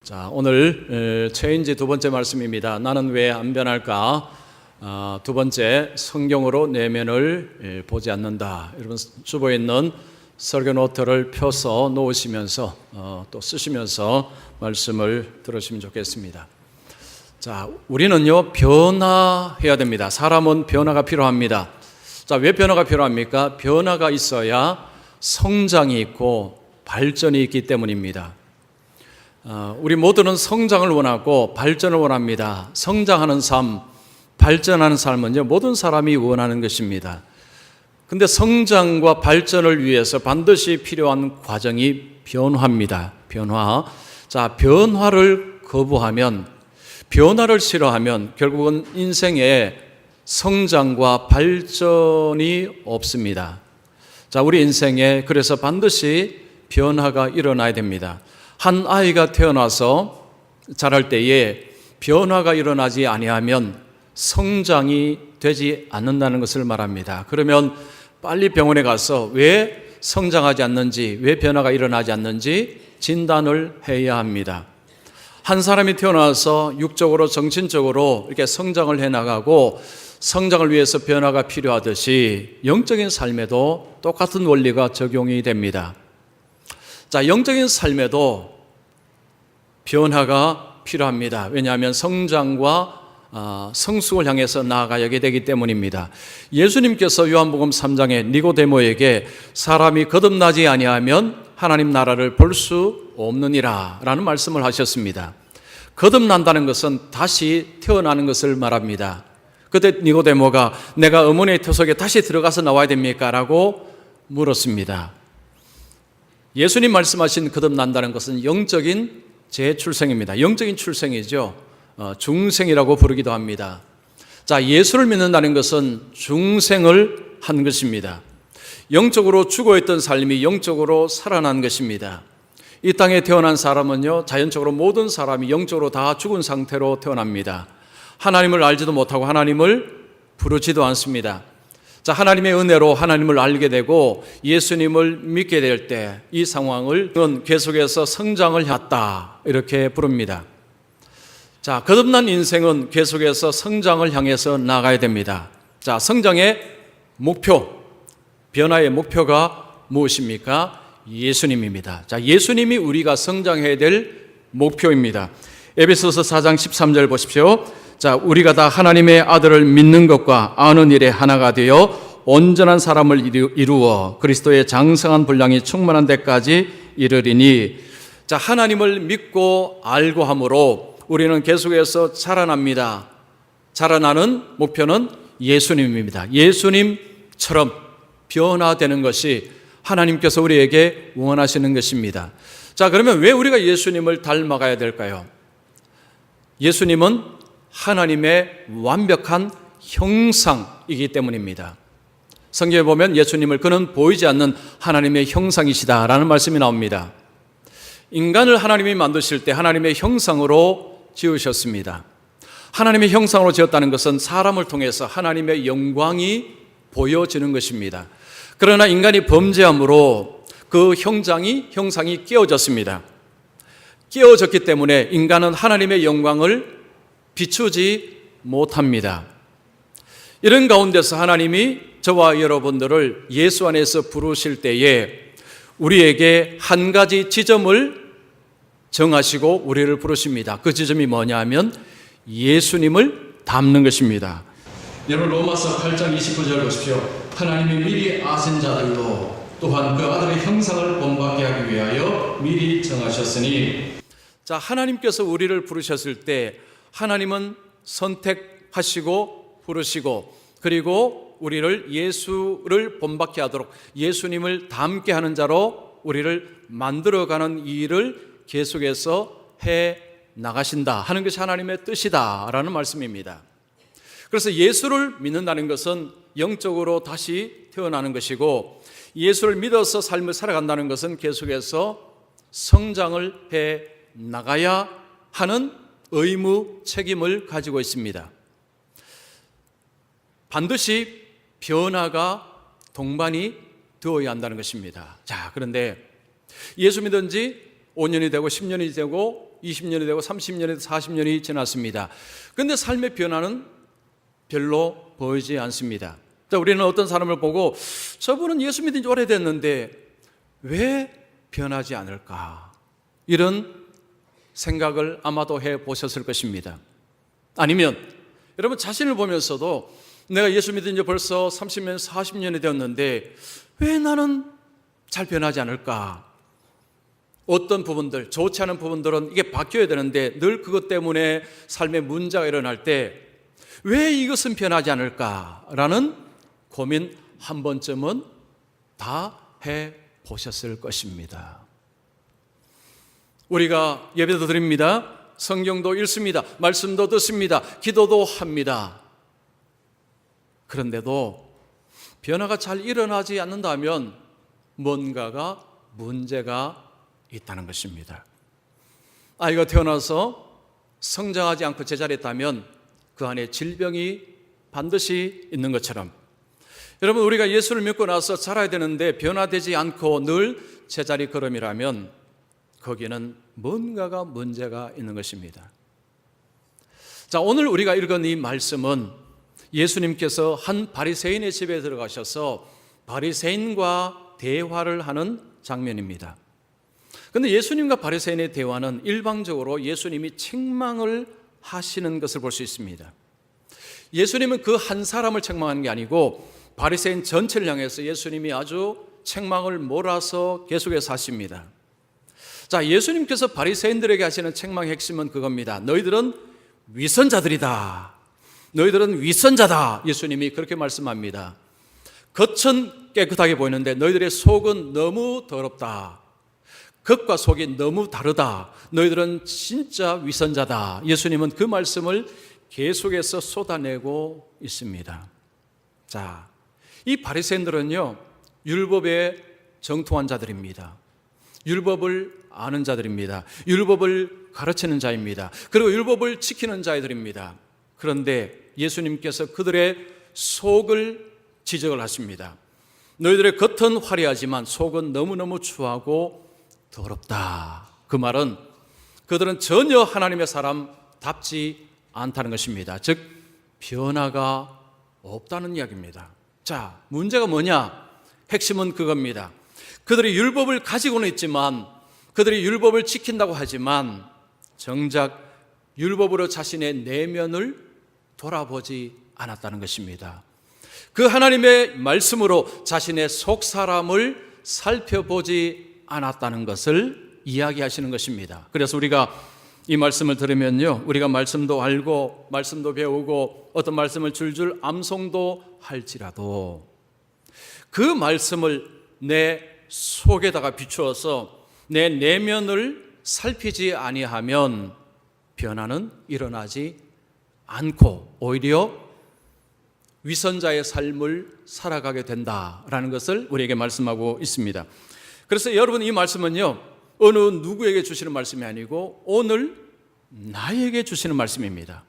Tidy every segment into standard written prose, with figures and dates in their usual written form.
자, 오늘 체인지 두 번째 말씀입니다. 나는 왜 안 변할까? 두 번째, 성경으로 내면을 보지 않는다. 여러분 주보에 있는 설교 노트를 펴서 놓으시면서 또 쓰시면서 말씀을 들으시면 좋겠습니다. 자, 우리는요 변화해야 됩니다. 사람은 변화가 필요합니다. 자, 왜 변화가 필요합니까? 변화가 있어야 성장이 있고 발전이 있기 때문입니다. 우리 모두는 성장을 원하고 발전을 원합니다. 성장하는 삶, 발전하는 삶은요 모든 사람이 원하는 것입니다. 근데 성장과 발전을 위해서 반드시 필요한 과정이 변화입니다. 변화. 자, 변화를 거부하면, 변화를 싫어하면 결국은 인생에 성장과 발전이 없습니다. 자, 우리 인생에 그래서 반드시 변화가 일어나야 됩니다. 한 아이가 태어나서 자랄 때에 변화가 일어나지 아니하면 성장이 되지 않는다는 것을 말합니다. 그러면 빨리 병원에 가서 왜 성장하지 않는지, 왜 변화가 일어나지 않는지 진단을 해야 합니다. 한 사람이 태어나서 육적으로 정신적으로 이렇게 성장을 해나가고 성장을 위해서 변화가 필요하듯이 영적인 삶에도 똑같은 원리가 적용이 됩니다. 자, 영적인 삶에도 변화가 필요합니다. 왜냐하면 성장과 성숙을 향해서 나아가야 되기 때문입니다. 예수님께서 요한복음 3장에 니고데모에게 사람이 거듭나지 아니하면 하나님 나라를 볼 수 없느니라 라는 말씀을 하셨습니다. 거듭난다는 것은 다시 태어나는 것을 말합니다. 그때 니고데모가 내가 어머니의 태 속에 다시 들어가서 나와야 됩니까? 라고 물었습니다. 예수님 말씀하신 거듭난다는 것은 영적인 재출생입니다. 영적인 출생이죠. 중생이라고 부르기도 합니다. 자, 예수를 믿는다는 것은 중생을 한 것입니다. 영적으로 죽어있던 삶이 영적으로 살아난 것입니다. 이 땅에 태어난 사람은요, 자연적으로 모든 사람이 영적으로 다 죽은 상태로 태어납니다. 하나님을 알지도 못하고 하나님을 부르지도 않습니다. 자, 하나님의 은혜로 하나님을 알게 되고 예수님을 믿게 될 때 이 상황을 계속해서 성장을 했다 이렇게 부릅니다. 자, 거듭난 인생은 계속해서 성장을 향해서 나가야 됩니다. 자, 성장의 목표, 변화의 목표가 무엇입니까? 예수님입니다. 자, 예수님이 우리가 성장해야 될 목표입니다. 에베소서 4장 13절 보십시오. 자, 우리가 다 하나님의 아들을 믿는 것과 아는 일에 하나가 되어 온전한 사람을 이루어 그리스도의 장성한 분량이 충만한 데까지 이르리니. 자, 하나님을 믿고 알고 함으로 우리는 계속해서 자라납니다. 자라나는 목표는 예수님입니다. 예수님처럼 변화되는 것이 하나님께서 우리에게 원하시는 것입니다. 자, 그러면 왜 우리가 예수님을 닮아가야 될까요? 예수님은 하나님의 완벽한 형상이기 때문입니다. 성경에 보면 예수님을 그는 보이지 않는 하나님의 형상이시다라는 말씀이 나옵니다. 인간을 하나님이 만드실 때 하나님의 형상으로 지으셨습니다. 하나님의 형상으로 지었다는 것은 사람을 통해서 하나님의 영광이 보여지는 것입니다. 그러나 인간이 범죄함으로 그 형상이 깨어졌습니다. 깨어졌기 때문에 인간은 하나님의 영광을 비추지 못합니다. 이런 가운데서 하나님이 저와 여러분들을 예수 안에서 부르실 때에 우리에게 한 가지 지점을 정하시고 우리를 부르십니다. 그 지점이 뭐냐 하면 예수님을 닮는 것입니다. 여러분 로마서 8장 29절 보십시오. 하나님이 미리 아신 자들로 또한 그 아들의 형상을 본받게 하기 위하여 미리 정하셨으니. 자, 하나님께서 우리를 부르셨을 때 하나님은 선택하시고 부르시고 그리고 우리를 예수를 본받게 하도록 예수님을 닮게 하는 자로 우리를 만들어가는 일을 계속해서 해 나가신다 하는 것이 하나님의 뜻이다라는 말씀입니다. 그래서 예수를 믿는다는 것은 영적으로 다시 태어나는 것이고 예수를 믿어서 삶을 살아간다는 것은 계속해서 성장을 해 나가야 하는 의무, 책임을 가지고 있습니다. 반드시 변화가 동반이 되어야 한다는 것입니다. 자, 그런데 예수 믿은 지 5년이 되고 10년이 되고 20년이 되고 30년이 되고 40년이 지났습니다. 그런데 삶의 변화는 별로 보이지 않습니다. 자, 우리는 어떤 사람을 보고 저분은 예수 믿은 지 오래됐는데 왜 변하지 않을까? 이런 생각을 아마도 해보셨을 것입니다. 아니면 여러분 자신을 보면서도 내가 예수 믿은 지 벌써 30년, 40년이 되었는데 왜 나는 잘 변하지 않을까? 어떤 부분들, 좋지 않은 부분들은 이게 바뀌어야 되는데 늘 그것 때문에 삶의 문제가 일어날 때 왜 이것은 변하지 않을까라는 고민 한 번쯤은 다 해보셨을 것입니다. 우리가 예배도 드립니다. 성경도 읽습니다. 말씀도 듣습니다. 기도도 합니다. 그런데도 변화가 잘 일어나지 않는다면 뭔가가 문제가 있다는 것입니다. 아이가 태어나서 성장하지 않고 제자리에 있다면 그 안에 질병이 반드시 있는 것처럼 여러분 우리가 예수를 믿고 나서 자라야 되는데 변화되지 않고 늘 제자리 걸음이라면 거기는 뭔가가 문제가 있는 것입니다. 자, 오늘 우리가 읽은 이 말씀은 예수님께서 한 바리새인의 집에 들어가셔서 바리새인과 대화를 하는 장면입니다. 그런데 예수님과 바리새인의 대화는 일방적으로 예수님이 책망을 하시는 것을 볼 수 있습니다. 예수님은 그 한 사람을 책망하는 게 아니고 바리새인 전체를 향해서 예수님이 아주 책망을 몰아서 계속해서 하십니다. 자, 예수님께서 바리새인들에게 하시는 책망의 핵심은 그겁니다. 너희들은 위선자들이다. 너희들은 위선자다. 예수님이 그렇게 말씀합니다. 겉은 깨끗하게 보이는데 너희들의 속은 너무 더럽다. 겉과 속이 너무 다르다. 너희들은 진짜 위선자다. 예수님은 그 말씀을 계속해서 쏟아내고 있습니다. 자, 이 바리새인들은요 율법에 정통한 자들입니다. 율법을 아는 자들입니다. 율법을 가르치는 자입니다. 그리고 율법을 지키는 자들입니다. 그런데 예수님께서 그들의 속을 지적을 하십니다. 너희들의 겉은 화려하지만 속은 너무너무 추하고 더럽다. 그 말은 그들은 전혀 하나님의 사람답지 않다는 것입니다. 즉 변화가 없다는 이야기입니다. 자, 문제가 뭐냐? 핵심은 그겁니다. 그들이 율법을 가지고는 있지만 그들이 율법을 지킨다고 하지만 정작 율법으로 자신의 내면을 돌아보지 않았다는 것입니다. 그 하나님의 말씀으로 자신의 속 사람을 살펴보지 않았다는 것을 이야기하시는 것입니다. 그래서 우리가 이 말씀을 들으면요 우리가 말씀도 알고 말씀도 배우고 어떤 말씀을 줄줄 암송도 할지라도 그 말씀을 내 속에다가 비추어서 내 내면을 살피지 아니하면 변화는 일어나지 않고 오히려 위선자의 삶을 살아가게 된다라는 것을 우리에게 말씀하고 있습니다. 그래서 여러분 이 말씀은요 어느 누구에게 주시는 말씀이 아니고 오늘 나에게 주시는 말씀입니다.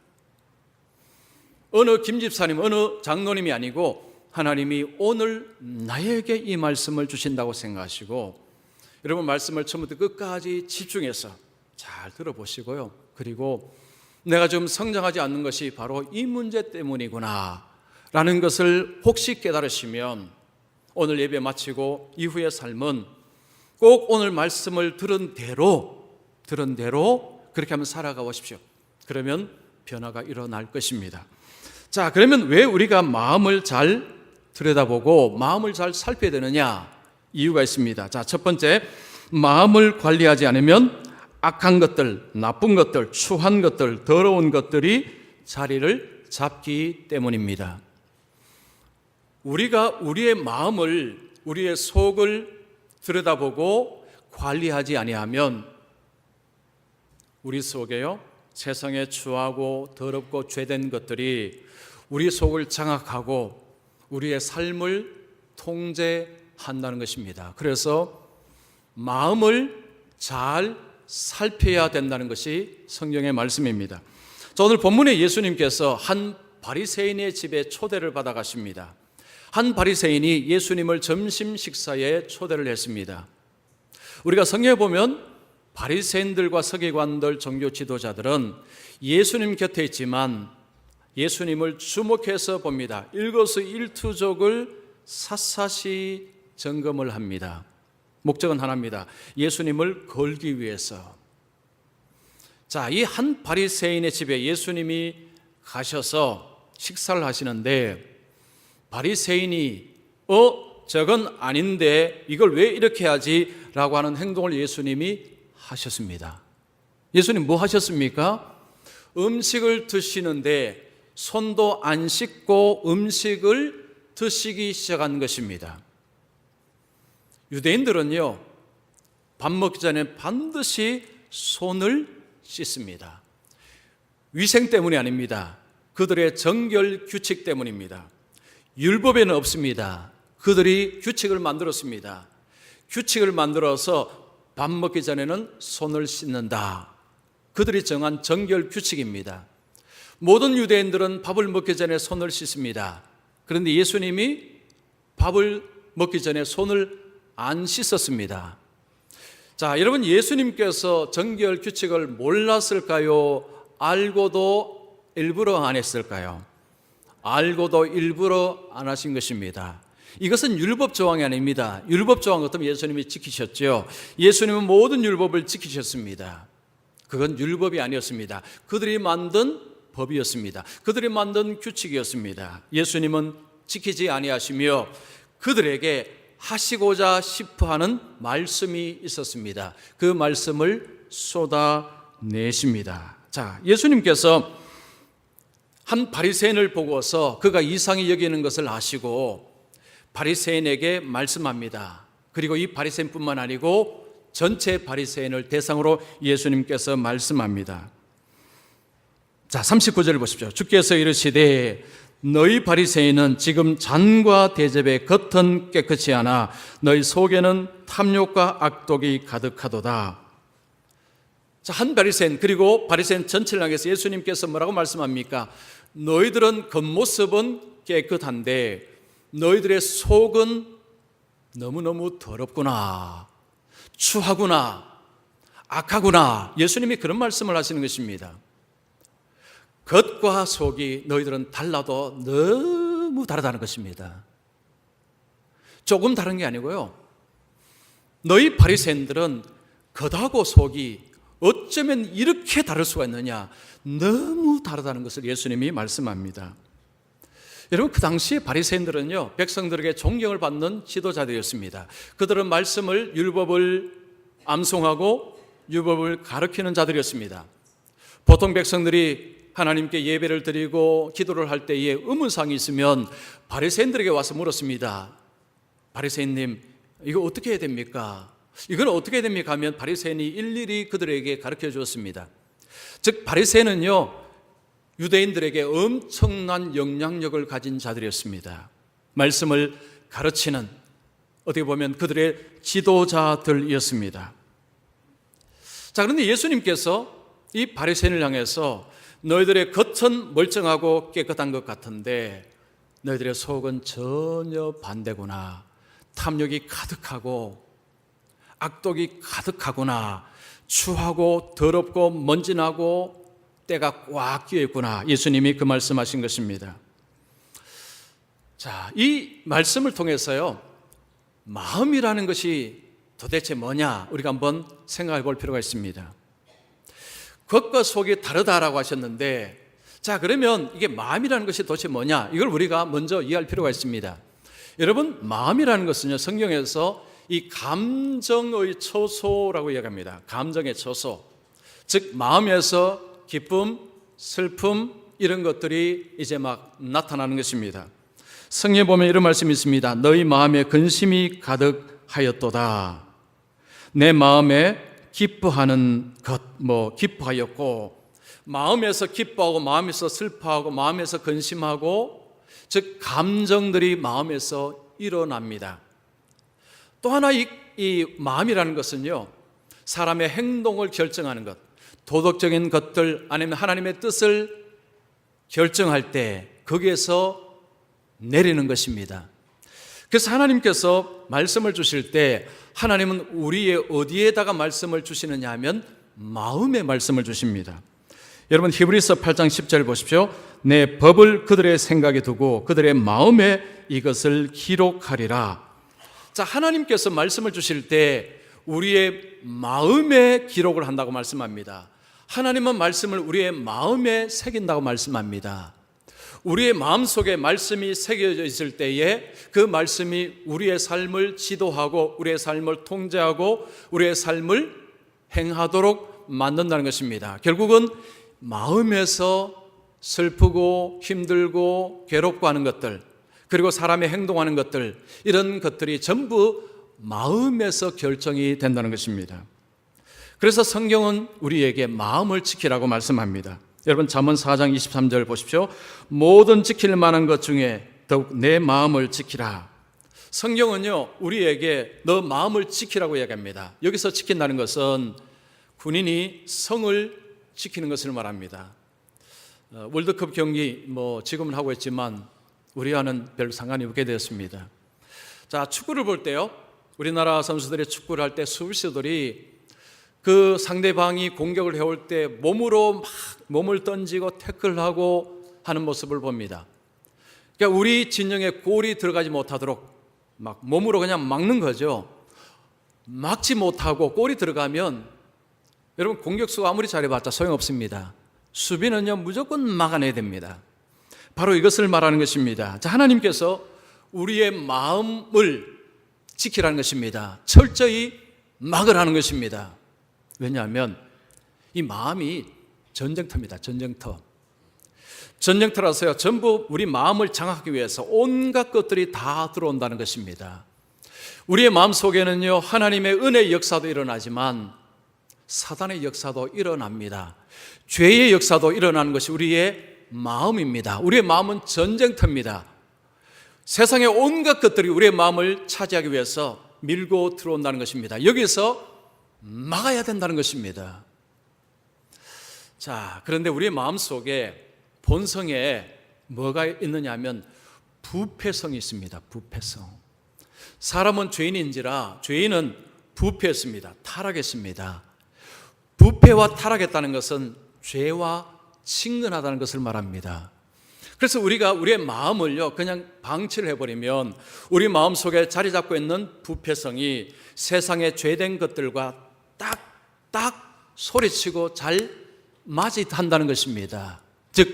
어느 김집사님, 어느 장로님이 아니고 하나님이 오늘 나에게 이 말씀을 주신다고 생각하시고 여러분 말씀을 처음부터 끝까지 집중해서 잘 들어보시고요. 그리고 내가 좀 성장하지 않는 것이 바로 이 문제 때문이구나 라는 것을 혹시 깨달으시면 오늘 예배 마치고 이후의 삶은 꼭 오늘 말씀을 들은 대로 그렇게 하면 살아가 보십시오. 그러면 변화가 일어날 것입니다. 자, 그러면 왜 우리가 마음을 잘 들여다보고 마음을 잘 살펴야 되느냐? 이유가 있습니다. 자, 첫 번째, 마음을 관리하지 않으면 악한 것들, 나쁜 것들, 추한 것들, 더러운 것들이 자리를 잡기 때문입니다. 우리가 우리의 마음을, 우리의 속을 들여다보고 관리하지 아니하면 우리 속에요 세상에 추하고 더럽고 죄된 것들이 우리 속을 장악하고 우리의 삶을 통제한다는 것입니다. 그래서 마음을 잘 살펴야 된다는 것이 성경의 말씀입니다. 자, 오늘 본문에 예수님께서 한 바리새인의 집에 초대를 받아 가십니다. 한 바리새인이 예수님을 점심 식사에 초대를 했습니다. 우리가 성경에 보면 바리새인들과 서기관들, 종교 지도자들은 예수님 곁에 있지만 예수님을 주목해서 봅니다. 일거수일투족을 샅샅이 점검을 합니다. 목적은 하나입니다. 예수님을 걸기 위해서. 자, 이 한 바리새인의 집에 예수님이 가셔서 식사를 하시는데 바리새인이 저건 아닌데 이걸 왜 이렇게 하지? 라고 하는 행동을 예수님이 하셨습니다. 예수님 뭐 하셨습니까? 음식을 드시는데 손도 안 씻고 음식을 드시기 시작한 것입니다. 유대인들은요, 밥 먹기 전에 반드시 손을 씻습니다. 위생 때문이 아닙니다. 그들의 정결 규칙 때문입니다. 율법에는 없습니다. 그들이 규칙을 만들었습니다. 규칙을 만들어서 밥 먹기 전에는 손을 씻는다. 그들이 정한 정결 규칙입니다. 모든 유대인들은 밥을 먹기 전에 손을 씻습니다. 그런데 예수님이 밥을 먹기 전에 손을 안 씻었습니다. 자, 여러분, 예수님께서 정결 규칙을 몰랐을까요? 알고도 일부러 안 했을까요? 알고도 일부러 안 하신 것입니다. 이것은 율법 조항이 아닙니다. 율법 조항 같으면 예수님이 지키셨죠. 예수님은 모든 율법을 지키셨습니다. 그건 율법이 아니었습니다. 그들이 만든 법이었습니다. 그들이 만든 규칙이었습니다. 예수님은 지키지 아니하시며 그들에게 하시고자 싶어 하는 말씀이 있었습니다. 그 말씀을 쏟아내십니다. 자, 예수님께서 한 바리새인을 보고서 그가 이상히 여기는 것을 아시고 바리새인에게 말씀합니다. 그리고 이 바리새인뿐만 아니고 전체 바리새인을 대상으로 예수님께서 말씀합니다. 자, 39절을 보십시오. 주께서 이르시되 너희 바리새인은 지금 잔과 대접의 겉은 깨끗이 하나 너희 속에는 탐욕과 악독이 가득하도다. 자, 한 바리새인, 그리고 바리새인 전체를 향해서 예수님께서 뭐라고 말씀합니까? 너희들은 겉모습은 깨끗한데 너희들의 속은 너무너무 더럽구나, 추하구나, 악하구나. 예수님이 그런 말씀을 하시는 것입니다. 겉과 속이 너희들은 달라도 너무 다르다는 것입니다. 조금 다른 게 아니고요, 너희 바리새인들은 겉하고 속이 어쩌면 이렇게 다를 수가 있느냐, 너무 다르다는 것을 예수님이 말씀합니다. 여러분, 그 당시에 바리새인들은요, 백성들에게 존경을 받는 지도자들이었습니다. 그들은 말씀을, 율법을 암송하고 율법을 가르치는 자들이었습니다. 보통 백성들이 하나님께 예배를 드리고 기도를 할 때에 의문사항이 있으면 바리새인들에게 와서 물었습니다. 바리새인님, 이거 어떻게 해야 됩니까? 이건 어떻게 해야 됩니까? 하면 바리새인이 일일이 그들에게 가르쳐 주었습니다. 즉, 바리새인은요, 유대인들에게 엄청난 영향력을 가진 자들이었습니다. 말씀을 가르치는, 어떻게 보면 그들의 지도자들이었습니다. 자, 그런데 예수님께서 이 바리새인을 향해서 너희들의 겉은 멀쩡하고 깨끗한 것 같은데 너희들의 속은 전혀 반대구나, 탐욕이 가득하고 악독이 가득하구나, 추하고 더럽고 먼지나고 때가 꽉 끼어 있구나. 예수님이 그 말씀하신 것입니다. 자, 이 말씀을 통해서요, 마음이라는 것이 도대체 뭐냐, 우리가 한번 생각해 볼 필요가 있습니다. 겉과 속이 다르다라고 하셨는데, 자, 그러면 이게 마음이라는 것이 도대체 뭐냐, 이걸 우리가 먼저 이해할 필요가 있습니다. 여러분, 마음이라는 것은요, 성경에서 이 감정의 처소라고 이야기합니다. 감정의 처소. 즉, 마음에서 기쁨, 슬픔, 이런 것들이 이제 막 나타나는 것입니다. 성경에 보면 이런 말씀이 있습니다. 너희 마음에 근심이 가득하였도다. 내 마음에 기뻐하는 것, 기뻐하였고, 마음에서 기뻐하고, 마음에서 슬퍼하고, 마음에서 근심하고, 즉 감정들이 마음에서 일어납니다. 또 하나 이 마음이라는 것은요, 사람의 행동을 결정하는 것, 도덕적인 것들 아니면 하나님의 뜻을 결정할 때 거기에서 내리는 것입니다. 그래서 하나님께서 말씀을 주실 때 하나님은 우리의 어디에다가 말씀을 주시느냐 하면 마음에 말씀을 주십니다. 여러분 히브리서 8장 10절 보십시오. 내 법을 그들의 생각에 두고 그들의 마음에 이것을 기록하리라. 자, 하나님께서 말씀을 주실 때 우리의 마음에 기록을 한다고 말씀합니다. 하나님은 말씀을 우리의 마음에 새긴다고 말씀합니다. 우리의 마음속에 말씀이 새겨져 있을 때에 그 말씀이 우리의 삶을 지도하고 우리의 삶을 통제하고 우리의 삶을 행하도록 만든다는 것입니다. 결국은 마음에서 슬프고 힘들고 괴롭고 하는 것들, 그리고 사람이 행동하는 것들, 이런 것들이 전부 마음에서 결정이 된다는 것입니다. 그래서 성경은 우리에게 마음을 지키라고 말씀합니다. 여러분 잠언 4장 23절 보십시오. 모든 지킬 만한 것 중에 더욱 내 마음을 지키라. 성경은요 우리에게 너 마음을 지키라고 이야기합니다. 여기서 지킨다는 것은 군인이 성을 지키는 것을 말합니다. 월드컵 경기 지금은 하고 있지만 우리와는 별 상관이 없게 되었습니다. 자, 축구를 볼 때요 우리나라 선수들이 축구를 할 때 수비수들이 그 상대방이 공격을 해올 때 몸으로 막 몸을 던지고 태클하고 하는 모습을 봅니다. 그러니까 우리 진영에 골이 들어가지 못하도록 막 몸으로 그냥 막는 거죠. 막지 못하고 골이 들어가면 여러분 공격수가 아무리 잘해봤자 소용없습니다. 수비는요 무조건 막아내야 됩니다. 바로 이것을 말하는 것입니다. 자, 하나님께서 우리의 마음을 지키라는 것입니다. 철저히 막으라는 것입니다. 왜냐하면 이 마음이 전쟁터입니다. 전쟁터라서요 전부 우리 마음을 장악하기 위해서 온갖 것들이 다 들어온다는 것입니다. 우리의 마음 속에는요 하나님의 은혜의 역사도 일어나지만 사단의 역사도 일어납니다. 죄의 역사도 일어나는 것이 우리의 마음입니다. 우리의 마음은 전쟁터입니다. 세상의 온갖 것들이 우리의 마음을 차지하기 위해서 밀고 들어온다는 것입니다. 여기서 막아야 된다는 것입니다. 자, 그런데 우리의 마음 속에 본성에 뭐가 있느냐 하면 부패성이 있습니다. 부패성. 사람은 죄인인지라 죄인은 부패했습니다. 타락했습니다. 부패와 타락했다는 것은 죄와 친근하다는 것을 말합니다. 그래서 우리가 우리의 마음을요 그냥 방치를 해버리면 우리 마음 속에 자리 잡고 있는 부패성이 세상의 죄된 것들과 딱딱 소리치고 잘 맞이한다는 것입니다. 즉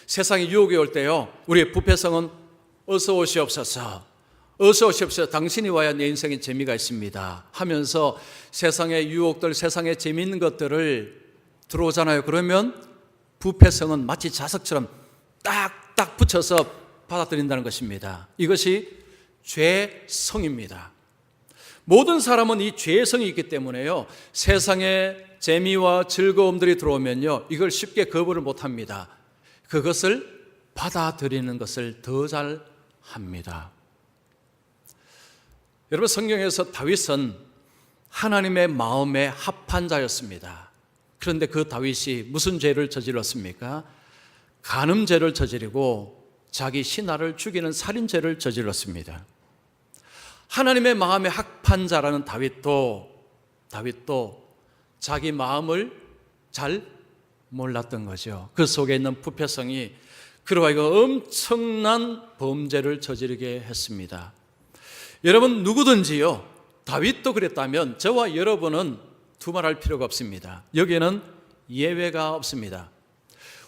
세상의 유혹이 올 때요 우리의 부패성은 어서 오시옵소서, 어서 오시옵소서, 당신이 와야 내 인생에 재미가 있습니다 하면서 세상의 유혹들, 세상의 재미있는 것들을 들어오잖아요. 그러면 부패성은 마치 자석처럼 딱딱 붙여서 받아들인다는 것입니다. 이것이 죄성입니다. 모든 사람은 이 죄성이 있기 때문에요 세상에 재미와 즐거움들이 들어오면요 이걸 쉽게 거부를 못합니다. 그것을 받아들이는 것을 더 잘 합니다. 여러분 성경에서 다윗은 하나님의 마음에 합한 자였습니다. 그런데 그 다윗이 무슨 죄를 저질렀습니까? 간음죄를 저지르고 자기 신하를 죽이는 살인죄를 저질렀습니다. 하나님의 마음에 합한 자라는 다윗도 자기 마음을 잘 몰랐던 거죠. 그 속에 있는 부패성이 그로 하여금 엄청난 범죄를 저지르게 했습니다. 여러분 누구든지요 다윗도 그랬다면 저와 여러분은 두말할 필요가 없습니다. 여기에는 예외가 없습니다.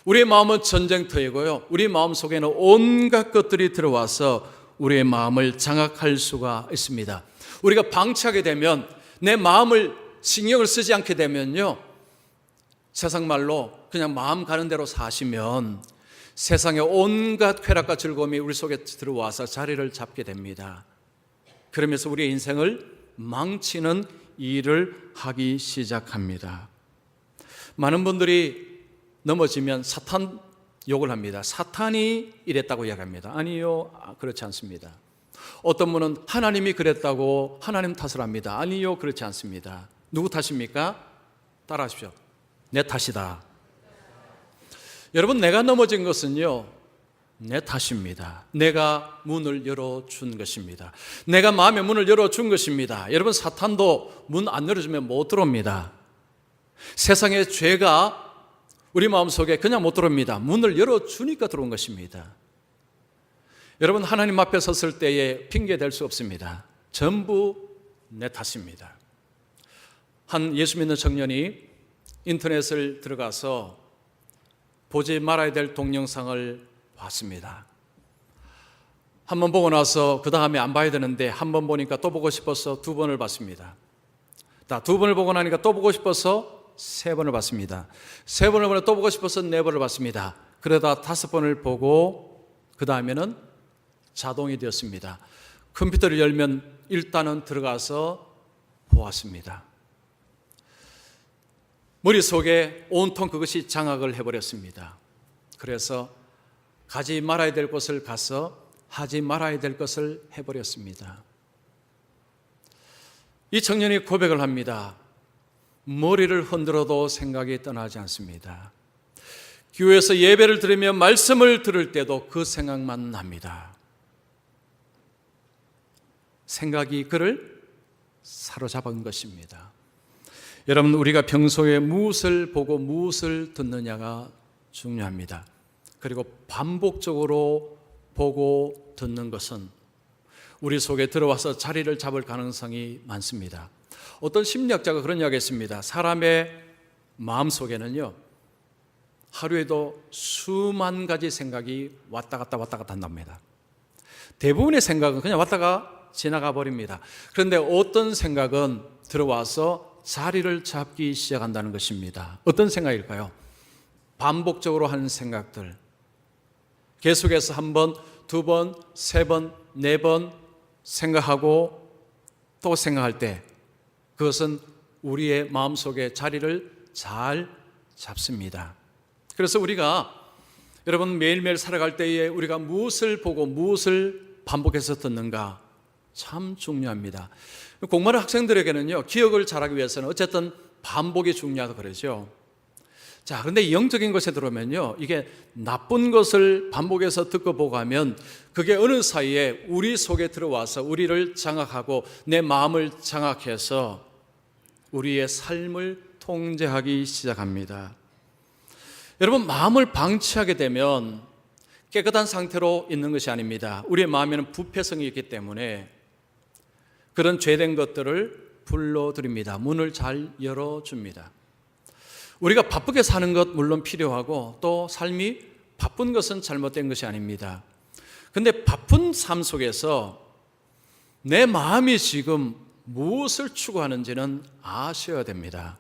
우리의 마음은 전쟁터이고요 우리 마음 속에는 온갖 것들이 들어와서 우리의 마음을 장악할 수가 있습니다. 우리가 방치하게 되면 내 마음을 신경을 쓰지 않게 되면요 세상 말로 그냥 마음 가는 대로 사시면 세상의 온갖 쾌락과 즐거움이 우리 속에 들어와서 자리를 잡게 됩니다. 그러면서 우리의 인생을 망치는 일을 하기 시작합니다. 많은 분들이 넘어지면 사탄 욕을 합니다. 사탄이 이랬다고 이야기합니다. 아니요, 그렇지 않습니다. 어떤 분은 하나님이 그랬다고 하나님 탓을 합니다. 아니요, 그렇지 않습니다. 누구 탓입니까? 따라하십시오. 내 탓이다. 여러분 내가 넘어진 것은요 내 탓입니다. 내가 문을 열어준 것입니다. 내가 마음의 문을 열어준 것입니다. 여러분, 사탄도 문 안 열어주면 못 들어옵니다. 세상의 죄가 우리 마음속에 그냥 못 들어옵니다. 문을 열어주니까 들어온 것입니다. 여러분, 하나님 앞에 섰을 때에 핑계 댈 수 없습니다. 전부 내 탓입니다. 한 예수 믿는 청년이 인터넷을 들어가서 보지 말아야 될 동영상을 봤습니다. 한 번 보고 나서 그 다음에 안 봐야 되는데 한 번 보니까 또 보고 싶어서 2번을 봤습니다. 두 번을 보고 나니까 또 보고 싶어서 3번을 봤습니다. 3번을 보니 또 보고 싶어서 4번을 봤습니다. 그러다 5번을 보고 그 다음에는 자동이 되었습니다. 컴퓨터를 열면 일단은 들어가서 보았습니다. 머릿속에 온통 그것이 장악을 해버렸습니다. 그래서 가지 말아야 될 곳을 가서 하지 말아야 될 것을 해버렸습니다. 이 청년이 고백을 합니다. 머리를 흔들어도 생각이 떠나지 않습니다. 교회에서 예배를 들으며 말씀을 들을 때도 그 생각만 납니다. 생각이 그를 사로잡은 것입니다. 여러분, 우리가 평소에 무엇을 보고 무엇을 듣느냐가 중요합니다. 그리고 반복적으로 보고 듣는 것은 우리 속에 들어와서 자리를 잡을 가능성이 많습니다. 어떤 심리학자가 그런 이야기 했습니다. 사람의 마음속에는요, 하루에도 수만 가지 생각이 왔다 갔다 한답니다. 대부분의 생각은 그냥 왔다가 지나가 버립니다. 그런데 어떤 생각은 들어와서 자리를 잡기 시작한다는 것입니다. 어떤 생각일까요? 반복적으로 하는 생각들. 계속해서 1번, 2번, 3번, 4번 생각하고 또 생각할 때 그것은 우리의 마음속에 자리를 잘 잡습니다. 그래서 우리가 여러분 매일매일 살아갈 때에 우리가 무엇을 보고 무엇을 반복해서 듣는가 참 중요합니다. 공부하는 학생들에게는요, 기억을 잘하기 위해서는 어쨌든 반복이 중요하다고 그러죠. 자, 그런데 영적인 것에 들어오면요, 이게 나쁜 것을 반복해서 듣고 보고 하면 그게 어느 사이에 우리 속에 들어와서 우리를 장악하고 내 마음을 장악해서 우리의 삶을 통제하기 시작합니다. 여러분, 마음을 방치하게 되면 깨끗한 상태로 있는 것이 아닙니다. 우리의 마음에는 부패성이 있기 때문에 그런 죄된 것들을 불러들입니다. 문을 잘 열어줍니다. 우리가 바쁘게 사는 것 물론 필요하고 또 삶이 바쁜 것은 잘못된 것이 아닙니다. 그런데 바쁜 삶 속에서 내 마음이 지금 무엇을 추구하는지는 아셔야 됩니다.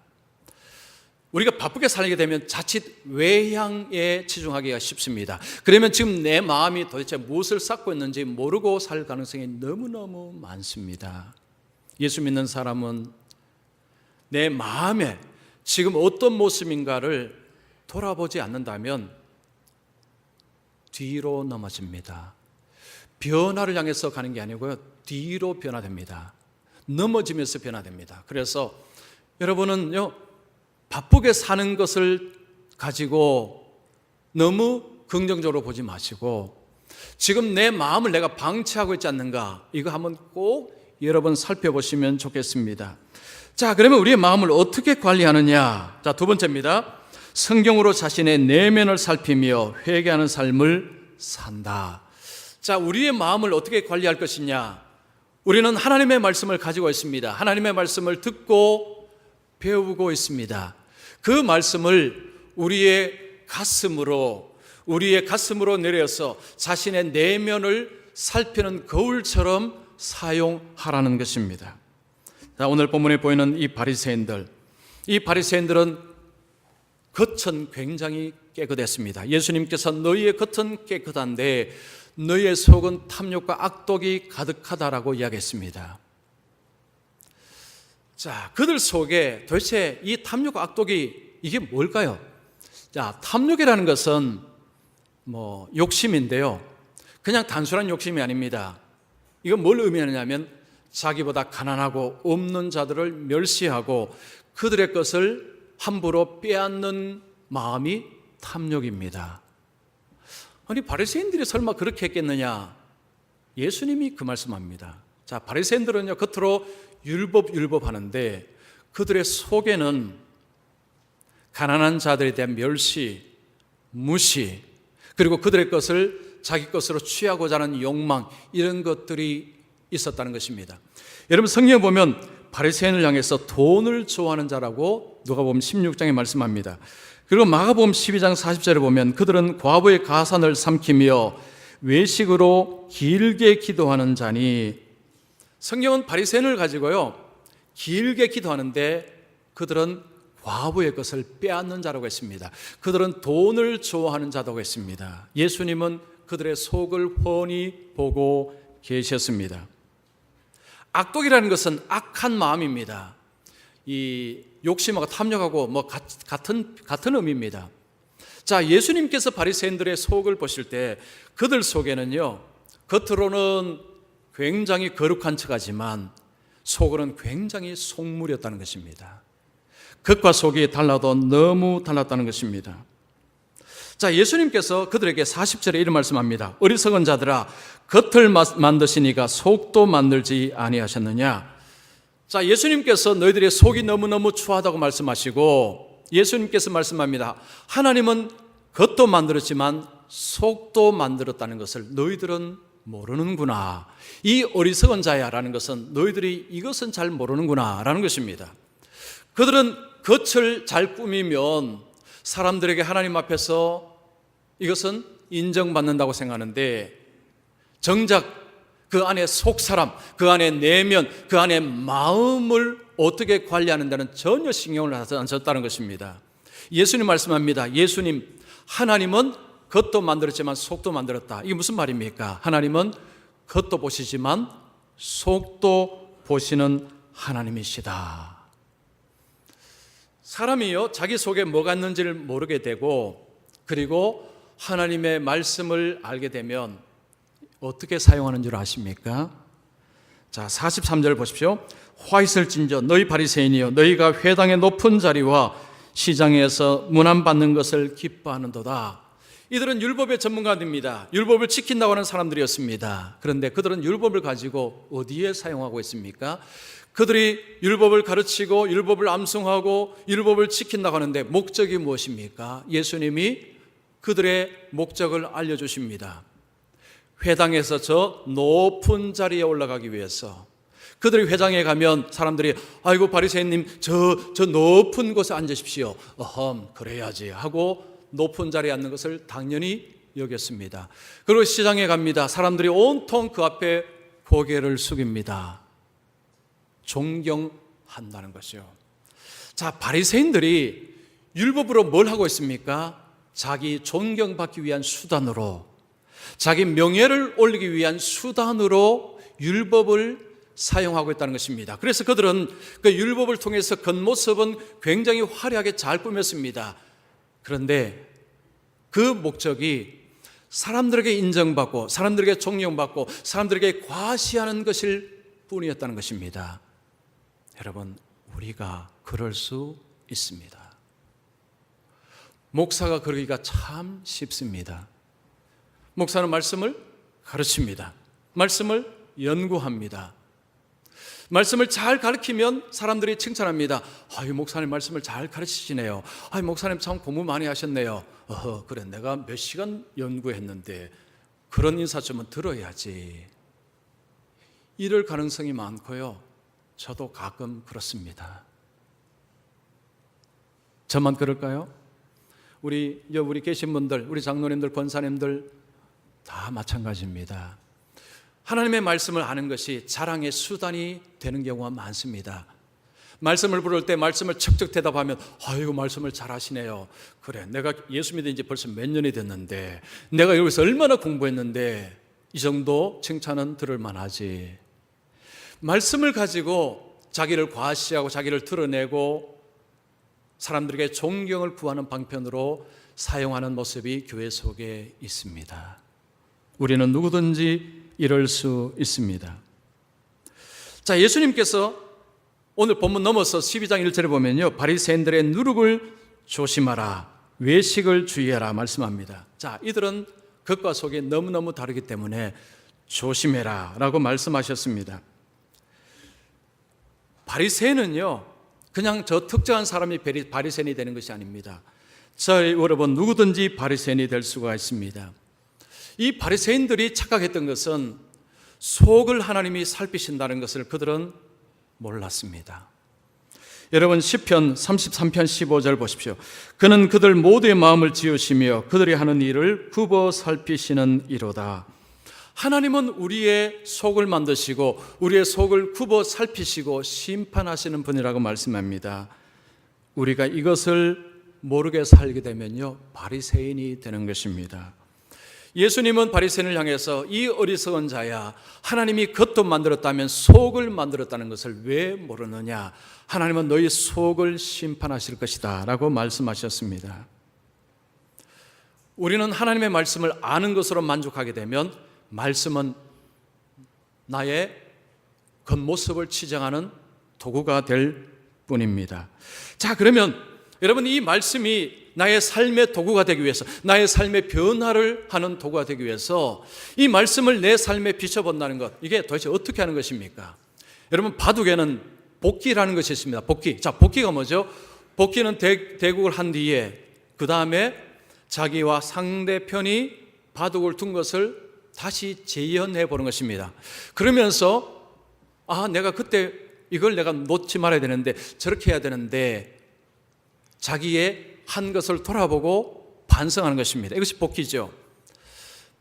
우리가 바쁘게 살게 되면 자칫 외향에 치중하기가 쉽습니다. 그러면 지금 내 마음이 도대체 무엇을 쌓고 있는지 모르고 살 가능성이 너무너무 많습니다. 예수 믿는 사람은 내 마음에 지금 어떤 모습인가를 돌아보지 않는다면 뒤로 넘어집니다. 변화를 향해서 가는 게 아니고요, 뒤로 변화됩니다. 넘어지면서 변화됩니다. 그래서 여러분은요, 바쁘게 사는 것을 가지고 너무 긍정적으로 보지 마시고 지금 내 마음을 내가 방치하고 있지 않는가, 이거 한번 꼭 여러 번 살펴보시면 좋겠습니다. 자, 그러면 우리의 마음을 어떻게 관리하느냐? 자, 2번째입니다. 성경으로 자신의 내면을 살피며 회개하는 삶을 산다. 자, 우리의 마음을 어떻게 관리할 것이냐? 우리는 하나님의 말씀을 가지고 있습니다. 하나님의 말씀을 듣고 배우고 있습니다. 그 말씀을 우리의 가슴으로 내려서 자신의 내면을 살피는 거울처럼 사용하라는 것입니다. 자, 오늘 본문에 보이는 이 바리새인들은 겉은 굉장히 깨끗했습니다. 예수님께서 너희의 겉은 깨끗한데 너희의 속은 탐욕과 악독이 가득하다라고 이야기했습니다. 자, 그들 속에 도대체 이 탐욕과 악독이 이게 뭘까요? 자, 탐욕이라는 것은 욕심인데요, 그냥 단순한 욕심이 아닙니다. 이건 뭘 의미하느냐면 자기보다 가난하고 없는 자들을 멸시하고 그들의 것을 함부로 빼앗는 마음이 탐욕입니다. 아니 바리새인들이 설마 그렇게 했겠느냐? 예수님이 그 말씀합니다. 자, 바리새인들은요 겉으로 율법 하는데 그들의 속에는 가난한 자들에 대한 멸시, 무시, 그리고 그들의 것을 자기 것으로 취하고자 하는 욕망, 이런 것들이 있었다는 것입니다. 여러분 성경에 보면 바리새인을 향해서 돈을 좋아하는 자라고 누가복음 16장에 말씀합니다. 그리고 마가복음 12장 40절에 보면 그들은 과부의 가산을 삼키며 외식으로 길게 기도하는 자니, 성경은 바리새인을 가지고요 길게 기도하는데 그들은 과부의 것을 빼앗는 자라고 했습니다. 그들은 돈을 좋아하는 자라고 했습니다. 예수님은 그들의 속을 훤히 보고 계셨습니다. 악독이라는 것은 악한 마음입니다. 이 욕심하고 탐욕하고 같은 의미입니다. 자, 예수님께서 바리새인들의 속을 보실 때 그들 속에는요 겉으로는 굉장히 거룩한 척하지만 속으로는 굉장히 속물이었다는 것입니다. 겉과 속이 달라도 너무 달랐다는 것입니다. 자, 예수님께서 그들에게 40절에 이런 말씀합니다. 어리석은 자들아, 겉을 만드시니까 속도 만들지 아니하셨느냐? 자, 예수님께서 너희들의 속이 너무너무 추하다고 말씀하시고 예수님께서 말씀합니다. 하나님은 겉도 만들었지만 속도 만들었다는 것을 너희들은 모르는구나. 이 어리석은 자야 라는 것은 너희들이 이것은 잘 모르는구나 라는 것입니다. 그들은 겉을 잘 꾸미면 사람들에게 하나님 앞에서 이것은 인정받는다고 생각하는데 정작 그 안에 속사람, 그 안에 내면, 그 안에 마음을 어떻게 관리하는 데는 전혀 신경을 하지 않았다는 것입니다. 예수님 말씀합니다. 예수님, 하나님은 겉도 만들었지만 속도 만들었다. 이게 무슨 말입니까? 하나님은 겉도 보시지만 속도 보시는 하나님이시다. 사람이요 자기 속에 뭐가 있는지를 모르게 되고 그리고 하나님의 말씀을 알게 되면 어떻게 사용하는 줄 아십니까? 자, 43절 보십시오. 화 있을진저 너희 바리새인이여, 너희가 회당의 높은 자리와 시장에서 문안 받는 것을 기뻐하는도다. 이들은 율법의 전문가들입니다. 율법을 지킨다고 하는 사람들이었습니다. 그런데 그들은 율법을 가지고 어디에 사용하고 있습니까? 그들이 율법을 가르치고 율법을 암송하고 율법을 지킨다고 하는데 목적이 무엇입니까? 예수님이 그들의 목적을 알려주십니다. 회당에서 저 높은 자리에 올라가기 위해서. 그들이 회당에 가면 사람들이 아이고 바리새인님 저 높은 곳에 앉으십시오. 그래야지 하고 높은 자리에 앉는 것을 당연히 여겼습니다. 그리고 시장에 갑니다. 사람들이 온통 그 앞에 고개를 숙입니다. 존경한다는 것이요. 자, 바리새인들이 율법으로 뭘 하고 있습니까? 자기 존경받기 위한 수단으로, 자기 명예를 올리기 위한 수단으로 율법을 사용하고 있다는 것입니다. 그래서 그들은 그 율법을 통해서 겉모습은 굉장히 화려하게 잘 꾸몄습니다. 그런데 그 목적이 사람들에게 인정받고 사람들에게 존경받고 사람들에게 과시하는 것일 뿐이었다는 것입니다. 여러분, 우리가 그럴 수 있습니다. 목사가 그러기가 참 쉽습니다. 목사는 말씀을 가르칩니다. 말씀을 연구합니다. 말씀을 잘 가르치면 사람들이 칭찬합니다. 아유, 목사님 말씀을 잘 가르치시네요. 아유, 목사님 참 공부 많이 하셨네요. 그래, 내가 몇 시간 연구했는데 그런 인사 좀 들어야지. 이럴 가능성이 많고요. 저도 가끔 그렇습니다. 저만 그럴까요? 우리 계신 분들, 우리 장로님들, 권사님들 다 마찬가지입니다. 하나님의 말씀을 아는 것이 자랑의 수단이 되는 경우가 많습니다. 말씀을 부를 때 말씀을 척척 대답하면 아이고 말씀을 잘하시네요. 그래, 내가 예수 믿은 지 벌써 몇 년이 됐는데 내가 여기서 얼마나 공부했는데 이 정도 칭찬은 들을 만하지. 말씀을 가지고 자기를 과시하고 자기를 드러내고 사람들에게 존경을 구하는 방편으로 사용하는 모습이 교회 속에 있습니다. 우리는 누구든지 이럴 수 있습니다. 자, 예수님께서 오늘 본문 넘어서 12장 1절에 보면요, 바리새인들의 누룩을 조심하라, 외식을 주의하라 말씀합니다. 자, 이들은 겉과 속이 너무너무 다르기 때문에 조심해라 라고 말씀하셨습니다. 바리새인은요, 그냥 저 특정한 사람이 바리새인이 되는 것이 아닙니다. 저희 여러분 누구든지 바리새인이 될 수가 있습니다. 이 바리새인들이 착각했던 것은 속을 하나님이 살피신다는 것을 그들은 몰랐습니다. 여러분 시편 33편 15절 보십시오. 그는 그들 모두의 마음을 지으시며 그들이 하는 일을 굽어 살피시는 이로다. 하나님은 우리의 속을 만드시고 우리의 속을 굽어 살피시고 심판하시는 분이라고 말씀합니다. 우리가 이것을 모르게 살게 되면요, 바리새인이 되는 것입니다. 예수님은 바리새인을 향해서 이 어리석은 자야, 하나님이 겉도 만들었다면 속을 만들었다는 것을 왜 모르느냐? 하나님은 너희 속을 심판하실 것이다 라고 말씀하셨습니다. 우리는 하나님의 말씀을 아는 것으로 만족하게 되면 말씀은 나의 겉모습을 치장하는 도구가 될 뿐입니다. 자, 그러면 여러분, 이 말씀이 나의 삶의 도구가 되기 위해서, 나의 삶의 변화를 하는 도구가 되기 위해서 이 말씀을 내 삶에 비춰본다는 것, 이게 도대체 어떻게 하는 것입니까? 여러분, 바둑에는 복기라는 것이 있습니다. 복기. 자, 복기가 뭐죠? 복기는 대국을 한 뒤에 그 다음에 자기와 상대편이 바둑을 둔 것을 다시 재현해 보는 것입니다. 그러면서 내가 그때 이걸 내가 놓지 말아야 되는데, 저렇게 해야 되는데, 자기의 한 것을 돌아보고 반성하는 것입니다. 이것이 복기죠.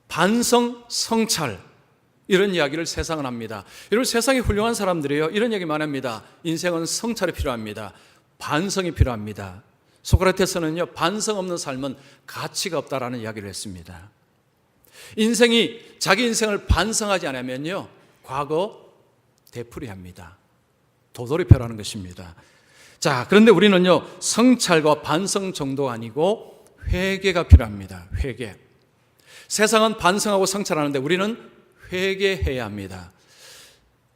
반성, 성찰, 이런 이야기를 세상은 합니다. 여러분, 세상에 훌륭한 사람들이요, 이런 얘기 많이 합니다. 인생은 성찰이 필요합니다. 반성이 필요합니다. 소크라테스는요, 반성 없는 삶은 가치가 없다라는 이야기를 했습니다. 인생이 자기 인생을 반성하지 않으면요, 과거 되풀이합니다. 도돌이표라는 것입니다. 자, 그런데 우리는요, 성찰과 반성 정도가 아니고 회개가 필요합니다. 회개. 세상은 반성하고 성찰하는데 우리는 회개해야 합니다.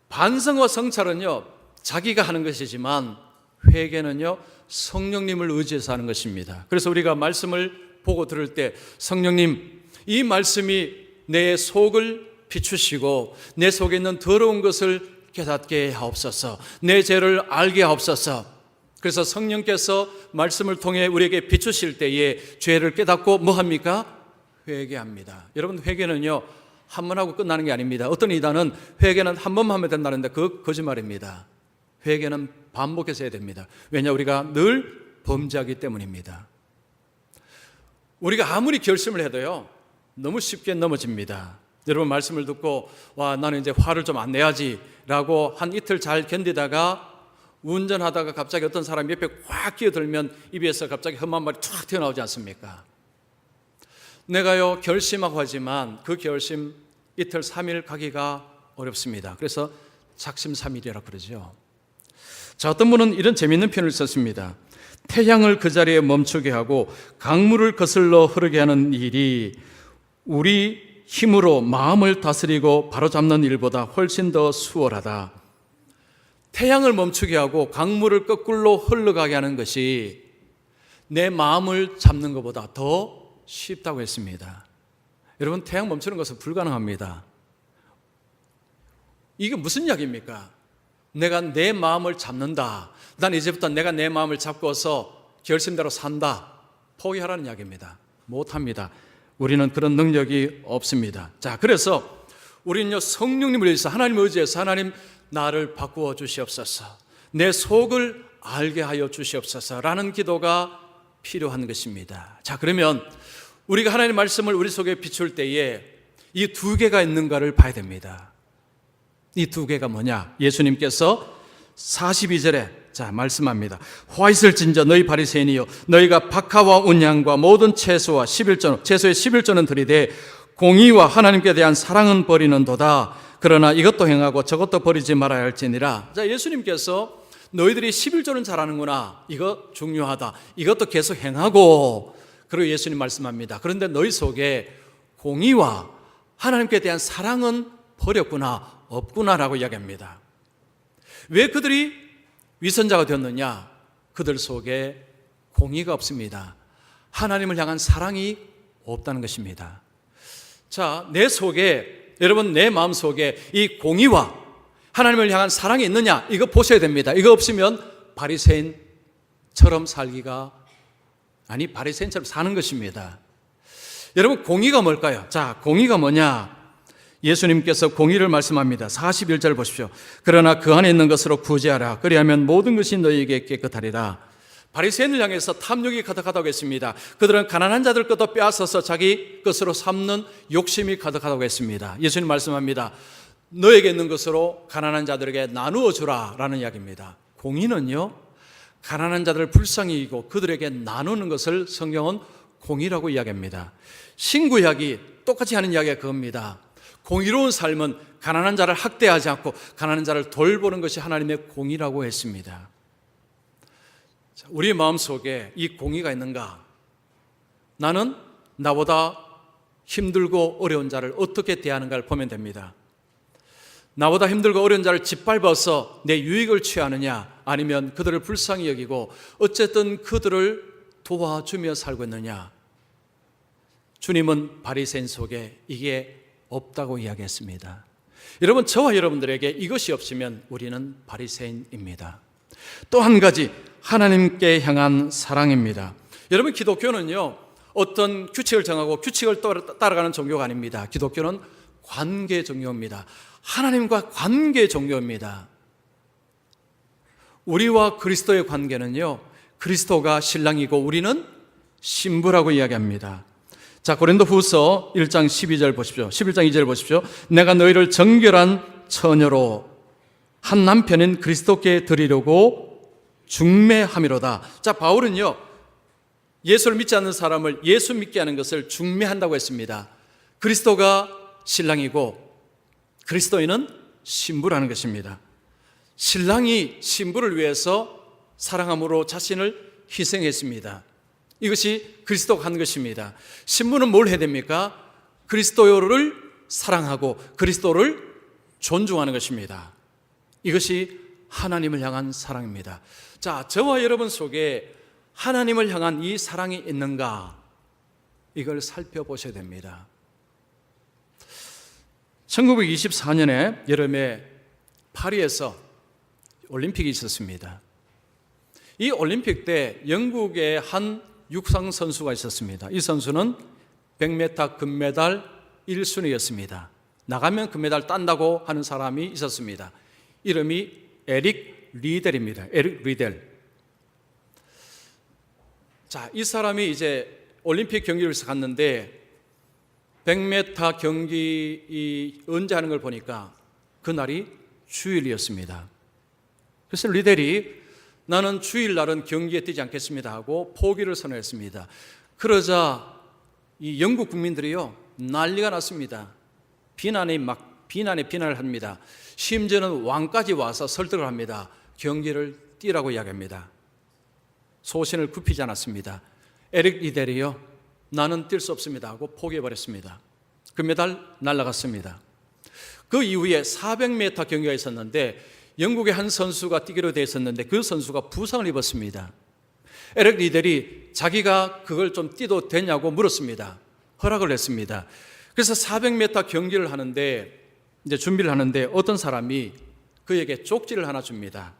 반성과 성찰은요, 자기가 하는 것이지만 회개는요, 성령님을 의지해서 하는 것입니다. 그래서 우리가 말씀을 보고 들을 때, 성령님, 이 말씀이 내 속을 비추시고 내 속에 있는 더러운 것을 깨닫게 하옵소서, 내 죄를 알게 하옵소서. 그래서 성령께서 말씀을 통해 우리에게 비추실 때에 죄를 깨닫고 뭐 합니까? 회개합니다. 여러분, 회개는요, 한 번 하고 끝나는 게 아닙니다. 어떤 이단은 회개는 한 번만 하면 된다는데 그거 거짓말입니다. 회개는 반복해서 해야 됩니다. 왜냐? 우리가 늘 범죄하기 때문입니다. 우리가 아무리 결심을 해도요, 너무 쉽게 넘어집니다. 여러분, 말씀을 듣고 나는 이제 화를 좀 안 내야지 라고 한 이틀 잘 견디다가 운전하다가 갑자기 어떤 사람이 옆에 확 끼어들면 입에서 갑자기 험한 말이 툭 튀어나오지 않습니까? 내가요, 결심하고 하지만 그 결심 이틀 3일 가기가 어렵습니다. 그래서 작심삼일이라고 그러죠. 자, 어떤 분은 이런 재미있는 표현을 썼습니다. 태양을 그 자리에 멈추게 하고 강물을 거슬러 흐르게 하는 일이 우리 힘으로 마음을 다스리고 바로잡는 일보다 훨씬 더 수월하다. 태양을 멈추게 하고 강물을 거꾸로 흘러가게 하는 것이 내 마음을 잡는 것보다 더 쉽다고 했습니다. 여러분, 태양 멈추는 것은 불가능합니다. 이게 무슨 이야기입니까? 내가 내 마음을 잡는다. 난 이제부터 내가 내 마음을 잡고서 결심대로 산다. 포기하라는 이야기입니다. 못합니다. 우리는 그런 능력이 없습니다. 자, 그래서 우리는요, 성령님을 위해서, 하나님을 의지해서, 하나님 나를 바꾸어 주시옵소서, 내 속을 알게 하여 주시옵소서 라는 기도가 필요한 것입니다. 자, 그러면 우리가 하나님의 말씀을 우리 속에 비출 때에 이 두 개가 있는가를 봐야 됩니다. 이 두 개가 뭐냐? 예수님께서 42절에 말씀합니다. 화 있을진저 너희 바리새인이여, 너희가 박하와 온양과 모든 채소와 11조, 채소의 11조는 들이되 공의와 하나님께 대한 사랑은 버리는도다. 그러나 이것도 행하고 저것도 버리지 말아야 할지니라. 자, 예수님께서 너희들이 11조는 잘하는구나, 이거 중요하다, 이것도 계속 행하고, 그리고 예수님 말씀합니다. 그런데 너희 속에 공의와 하나님께 대한 사랑은 버렸구나, 없구나라고 이야기합니다. 왜 그들이 위선자가 되었느냐? 그들 속에 공의가 없습니다. 하나님을 향한 사랑이 없다는 것입니다. 자, 내 속에, 여러분 내 마음 속에 이 공의와 하나님을 향한 사랑이 있느냐, 이거 보셔야 됩니다. 이거 없으면 바리새인처럼 살기가, 아니 바리새인처럼 사는 것입니다. 여러분 공의가 뭘까요? 자, 공의가 뭐냐? 예수님께서 공의를 말씀합니다. 41절 보십시오. 그러나 그 안에 있는 것으로 구제하라. 그리하면 모든 것이 너희에게 깨끗하리라. 바리새인을 향해서 탐욕이 가득하다고 했습니다. 그들은 가난한 자들 것도 빼앗아서 자기 것으로 삼는 욕심이 가득하다고 했습니다. 예수님 말씀합니다. 너에게 있는 것으로 가난한 자들에게 나누어 주라 라는 이야기입니다. 공의는요, 가난한 자들을 불쌍히 여기고 그들에게 나누는 것을 성경은 공의라고 이야기합니다. 신구약이 똑같이 하는 이야기가 그겁니다. 공의로운 삶은 가난한 자를 학대하지 않고 가난한 자를 돌보는 것이 하나님의 공의라고 했습니다. 우리 마음속에 이 공의가 있는가? 나는 나보다 힘들고 어려운 자를 어떻게 대하는가를 보면 됩니다. 나보다 힘들고 어려운 자를 짓밟아서 내 유익을 취하느냐, 아니면 그들을 불쌍히 여기고 어쨌든 그들을 도와주며 살고 있느냐. 주님은 바리새인 속에 이게 없다고 이야기했습니다. 여러분, 저와 여러분들에게 이것이 없으면 우리는 바리새인입니다. 또 한 가지, 하나님께 향한 사랑입니다. 여러분, 기독교는요, 어떤 규칙을 정하고 규칙을 따라가는 종교가 아닙니다. 기독교는 관계 종교입니다. 하나님과 관계 종교입니다. 우리와 그리스도의 관계는요, 그리스도가 신랑이고 우리는 신부라고 이야기합니다. 자, 고린도후서 1장 12절 보십시오. 11장 2절 보십시오. 내가 너희를 정결한 처녀로 한 남편인 그리스도께 드리려고 중매함이로다. 자, 바울은요, 예수를 믿지 않는 사람을 예수 믿게 하는 것을 중매한다고 했습니다. 그리스도가 신랑이고 그리스도인은 신부라는 것입니다. 신랑이 신부를 위해서 사랑함으로 자신을 희생했습니다. 이것이 그리스도가 한 것입니다. 신부는 뭘 해야 됩니까? 그리스도를 사랑하고 그리스도를 존중하는 것입니다. 이것이 하나님을 향한 사랑입니다. 자, 저와 여러분 속에 하나님을 향한 이 사랑이 있는가? 이걸 살펴보셔야 됩니다. 1924년에 여름에 파리에서 올림픽이 있었습니다. 이 올림픽 때 영국의 한 육상 선수가 있었습니다. 이 선수는 100m 금메달 1순위였습니다. 나가면 금메달 딴다고 하는 사람이 있었습니다. 이름이 에릭 리델입니다. 에릭 리델. 자, 이 사람이 이제 올림픽 경기를 갔는데 100m 경기 언제 하는 걸 보니까 그날이 주일이었습니다. 그래서 리델이 나는 주일날은 경기에 뛰지 않겠습니다 하고 포기를 선언했습니다. 그러자 이 영국 국민들이요, 난리가 났습니다. 비난을 합니다. 심지어는 왕까지 와서 설득을 합니다. 경기를 뛰라고 이야기합니다. 소신을 굽히지 않았습니다. 에릭 리델이요, 나는 뛸 수 없습니다 하고 포기해버렸습니다. 금메달 날아갔습니다. 그 이후에 400m 경기가 있었는데 영국의 한 선수가 뛰기로 되어 있었는데 그 선수가 부상을 입었습니다. 에릭 리델이 자기가 그걸 좀 뛰도 되냐고 물었습니다. 허락을 했습니다. 그래서 400m 경기를 하는데 이제 준비를 하는데 어떤 사람이 그에게 쪽지를 하나 줍니다.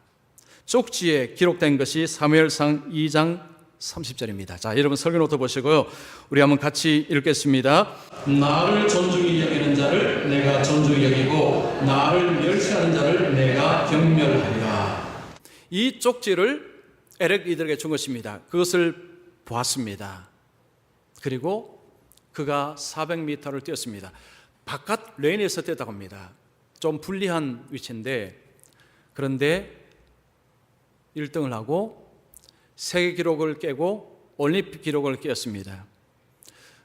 쪽지에 기록된 것이 사무엘상 2장 30절입니다. 자, 여러분 설교노트 보시고요. 우리 한번 같이 읽겠습니다. 나를 존중히 여기는 자를 내가 존중히 여기고 나를 멸시하는 자를 내가 경멸하리라. 이 쪽지를 에릭 리델에게 준 것입니다. 그것을 보았습니다. 그리고 그가 400m를 뛰었습니다. 바깥 레인에서 뛰었다고 합니다. 좀 불리한 위치인데, 그런데 1등을 하고 세계 기록을 깨고 올림픽 기록을 깼습니다.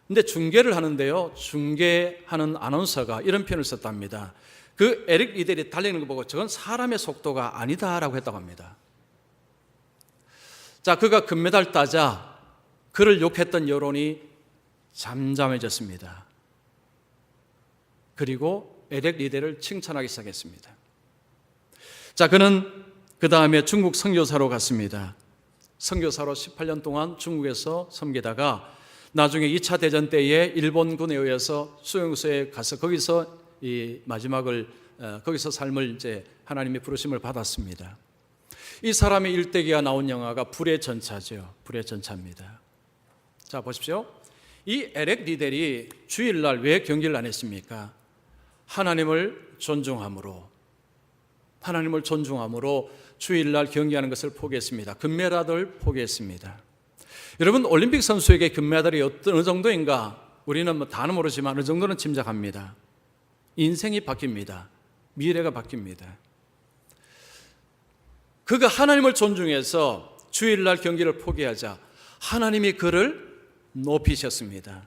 근데 중계를 하는데요, 중계하는 아나운서가 이런 표현을 썼답니다. 그 에릭 리델이 달리는 거 보고 저건 사람의 속도가 아니다라고 했다고 합니다. 자, 그가 금메달 따자 그를 욕했던 여론이 잠잠해졌습니다. 그리고 에릭 리델을 칭찬하기 시작했습니다. 자, 그는 그 다음에 중국 선교사로 갔습니다. 선교사로 18년 동안 중국에서 섬기다가 나중에 2차 대전 때에 일본군에 의해서 수용소에 가서 거기서 이 마지막을 거기서 삶을 이제 하나님의 부르심을 받았습니다. 이 사람의 일대기가 나온 영화가 불의 전차죠. 불의 전차입니다. 자, 보십시오. 이 에렉 리델이 주일날 왜 경기를 안 했습니까? 하나님을 존중함으로 주일날 경기하는 것을 포기했습니다. 금메달을 포기했습니다. 여러분, 올림픽 선수에게 금메달이 어느 정도인가 우리는 뭐 다는 모르지만 어느 정도는 짐작합니다. 인생이 바뀝니다. 미래가 바뀝니다. 그가 하나님을 존중해서 주일날 경기를 포기하자 하나님이 그를 높이셨습니다.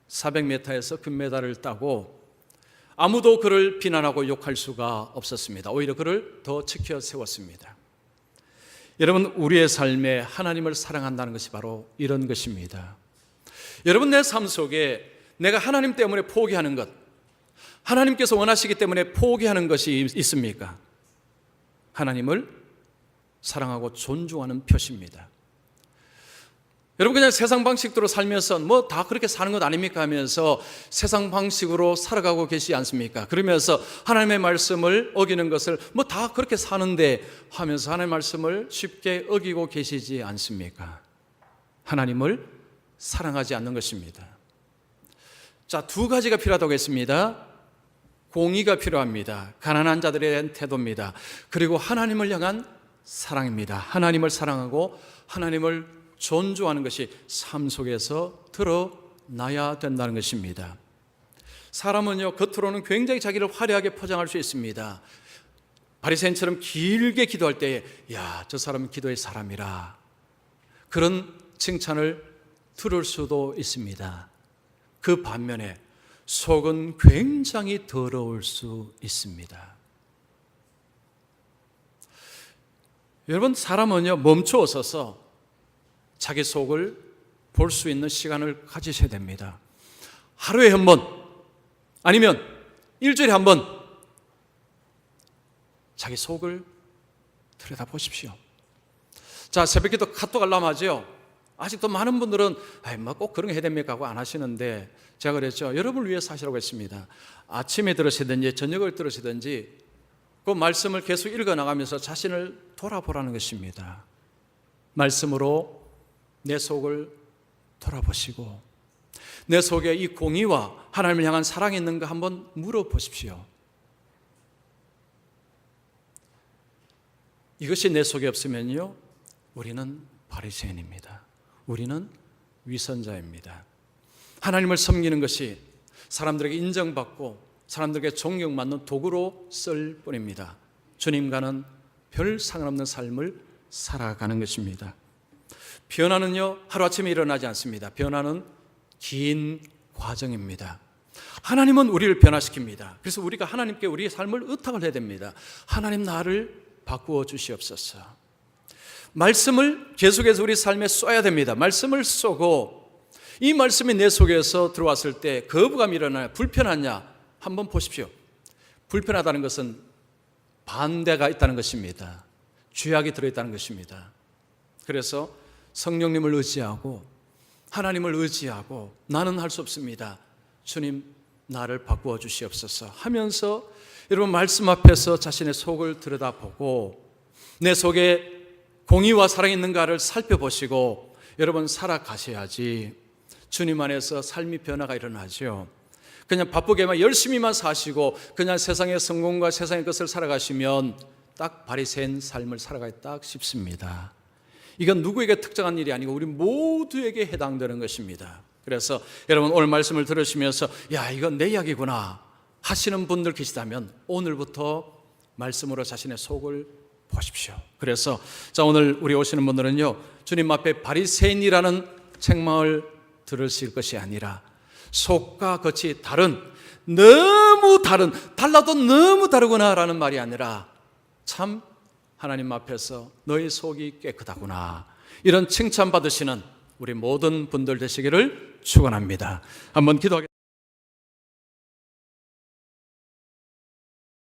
400m에서 금메달을 따고 아무도 그를 비난하고 욕할 수가 없었습니다. 오히려 그를 더 지켜 세웠습니다. 여러분, 우리의 삶에 하나님을 사랑한다는 것이 바로 이런 것입니다. 여러분, 내 삶 속에 내가 하나님 때문에 포기하는 것, 하나님께서 원하시기 때문에 포기하는 것이 있습니까? 하나님을 사랑하고 존중하는 표시입니다. 여러분, 그냥 세상 방식대로 살면서 뭐 다 그렇게 사는 것 아닙니까 하면서 세상 방식으로 살아가고 계시지 않습니까? 그러면서 하나님의 말씀을 어기는 것을 뭐 다 그렇게 사는데 하면서 하나님의 말씀을 쉽게 어기고 계시지 않습니까? 하나님을 사랑하지 않는 것입니다. 자, 두 가지가 필요하다고 했습니다. 공의가 필요합니다. 가난한 자들에 대한 태도입니다. 그리고 하나님을 향한 사랑입니다. 하나님을 사랑하고 하나님을 존중하는 것이 삶 속에서 드러나야 된다는 것입니다. 사람은요, 겉으로는 굉장히 자기를 화려하게 포장할 수 있습니다. 바리새인처럼 길게 기도할 때에 야, 저 사람은 기도의 사람이라 그런 칭찬을 들을 수도 있습니다. 그 반면에 속은 굉장히 더러울 수 있습니다. 여러분, 사람은요, 멈추어 서서 자기 속을 볼 수 있는 시간을 가지셔야 됩니다. 하루에 한 번, 아니면 일주일에 한 번 자기 속을 들여다보십시오. 자, 새벽기도 카톡 알람하죠. 아직도 많은 분들은 뭐 꼭 그런 거 해야 됩니까 하고 안 하시는데, 제가 그랬죠. 여러분을 위해서 하시라고 했습니다. 아침에 들으시든지 저녁을 들으시든지 그 말씀을 계속 읽어나가면서 자신을 돌아보라는 것입니다. 말씀으로 내 속을 돌아보시고 내 속에 이 공의와 하나님을 향한 사랑이 있는가 한번 물어보십시오. 이것이 내 속에 없으면요, 우리는 바리새인입니다. 우리는 위선자입니다. 하나님을 섬기는 것이 사람들에게 인정받고 사람들에게 존경받는 도구로 쓸 뿐입니다. 주님과는 별 상관없는 삶을 살아가는 것입니다. 변화는요, 하루아침에 일어나지 않습니다. 변화는 긴 과정입니다. 하나님은 우리를 변화시킵니다. 그래서 우리가 하나님께 우리의 삶을 의탁을 해야 됩니다. 하나님, 나를 바꾸어 주시옵소서. 말씀을 계속해서 우리 삶에 쏘야 됩니다. 말씀을 쏘고 이 말씀이 내 속에서 들어왔을 때 거부감이 일어나냐, 불편하냐 한번 보십시오. 불편하다는 것은 반대가 있다는 것입니다. 죄악이 들어있다는 것입니다. 그래서 성령님을 의지하고 하나님을 의지하고 나는 할 수 없습니다. 주님, 나를 바꾸어 주시옵소서 하면서 여러분, 말씀 앞에서 자신의 속을 들여다보고 내 속에 공의와 사랑이 있는가를 살펴보시고 여러분 살아가셔야지 주님 안에서 삶의 변화가 일어나죠. 그냥 바쁘게만 열심히만 사시고 그냥 세상의 성공과 세상의 것을 살아가시면 딱 바리새인 삶을 살아가겠다 싶습니다. 이건 누구에게 특정한 일이 아니고 우리 모두에게 해당되는 것입니다. 그래서 여러분, 오늘 말씀을 들으시면서 야, 이건 내 이야기구나 하시는 분들 계시다면 오늘부터 말씀으로 자신의 속을 보십시오. 그래서 자, 오늘 우리 오시는 분들은요, 주님 앞에 바리새인이라는 책망을 들으실 것이 아니라 속과 겉이 다른, 너무 다른, 달라도 너무 다르구나라는 말이 아니라 참 하나님 앞에서 너희 속이 깨끗하구나, 이런 칭찬받으시는 우리 모든 분들 되시기를 축원합니다. 한번 기도하겠습니다.